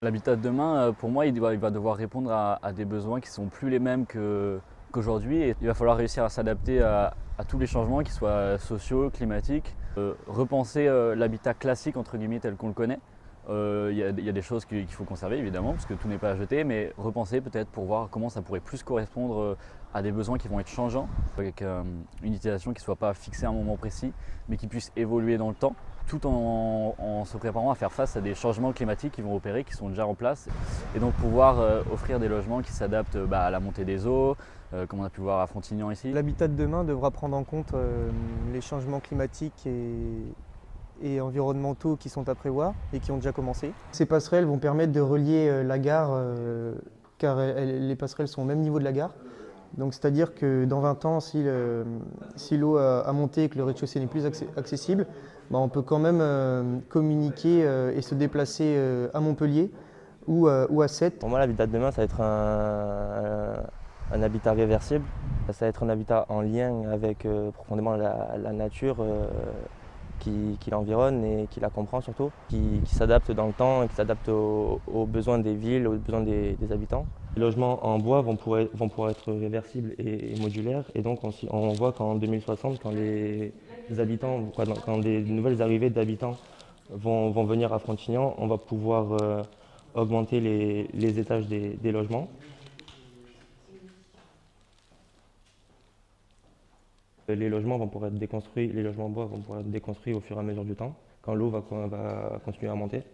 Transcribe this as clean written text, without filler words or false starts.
L'habitat de demain, pour moi, il va devoir répondre à des besoins qui sont plus les mêmes qu'aujourd'hui. Et il va falloir réussir à s'adapter à tous les changements, qu'ils soient sociaux, climatiques. Repenser l'habitat classique, entre guillemets, tel qu'on le connaît. Il y a des choses qu'il faut conserver, évidemment, parce que tout n'est pas à jeter, mais repenser peut-être pour voir comment ça pourrait plus correspondre à des besoins qui vont être changeants, avec une utilisation qui ne soit pas fixée à un moment précis, mais qui puisse évoluer dans le temps, tout en se préparant à faire face à des changements climatiques qui vont opérer, qui sont déjà en place. Et donc pouvoir offrir des logements qui s'adaptent à la montée des eaux, comme on a pu le voir à Frontignan ici. L'habitat de demain devra prendre en compte les changements climatiques et environnementaux qui sont à prévoir et qui ont déjà commencé. Ces passerelles vont permettre de relier la gare, car les passerelles sont au même niveau de la gare. Donc c'est-à-dire que dans 20 ans, si l'eau a monté et que le rez-de-chaussée n'est plus accessible, on peut quand même communiquer et se déplacer à Montpellier ou à Sète. Pour moi, l'habitat de demain, ça va être un habitat réversible. Ça va être un habitat en lien avec profondément la nature qui l'environne et qui la comprend surtout, qui s'adapte dans le temps et qui s'adapte aux besoins des villes, aux besoins des habitants. Les logements en bois vont pouvoir être réversibles et modulaires. Et donc on voit qu'en 2060, quand les habitants, quand des nouvelles arrivées d'habitants vont venir à Frontignan, on va pouvoir augmenter les étages des logements. Les logements vont pouvoir être déconstruits, les logements en bois vont pouvoir être déconstruits au fur et à mesure du temps, quand l'eau va continuer à monter.